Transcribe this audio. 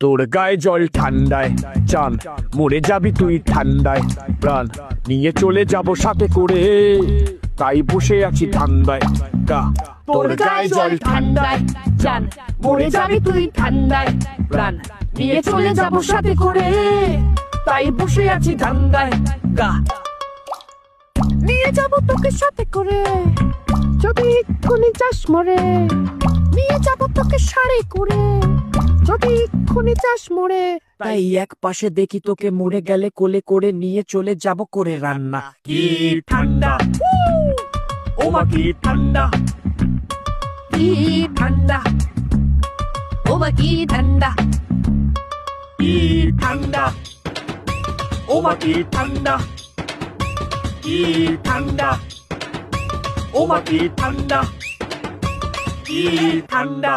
তোর গায়ে জল ঠান্ডায় চান, মরে যাবি তুই ঠান্ডায় প্রাণ নিয়ে চলে যাব সাথে করে, তাই বসে আছি ঠান্ডায়। গা তোর গায়ে জল ঠান্ডায় চান, মরে যাবি তুই ঠান্ডায় প্রাণ নিয়ে চলে যাব সাথে করে, তাই বসে আছি ঠান্ডায়। গা নিয়ে যাব তোকে সাথে করে, যদি এক্ষুনি যাস মরে। নিয়ে যাব তোকে সাথে করে, যদি এক্ষুনি যাস মরে। তাই এক পাশে দেখি তোকে মরে গেলে কোলে করে নিয়ে চলে যাব করে রান্না। কি ঠান্ডা, ও মা কি ঠান্ডা, কি ঠান্ডা, ও মা কি ঠান্ডা, কি ঠান্ডা, ও মা কি ঠান্ডা, কি ঠান্ডা, ও মা কি ঠান্ডা, কি ঠান্ডা।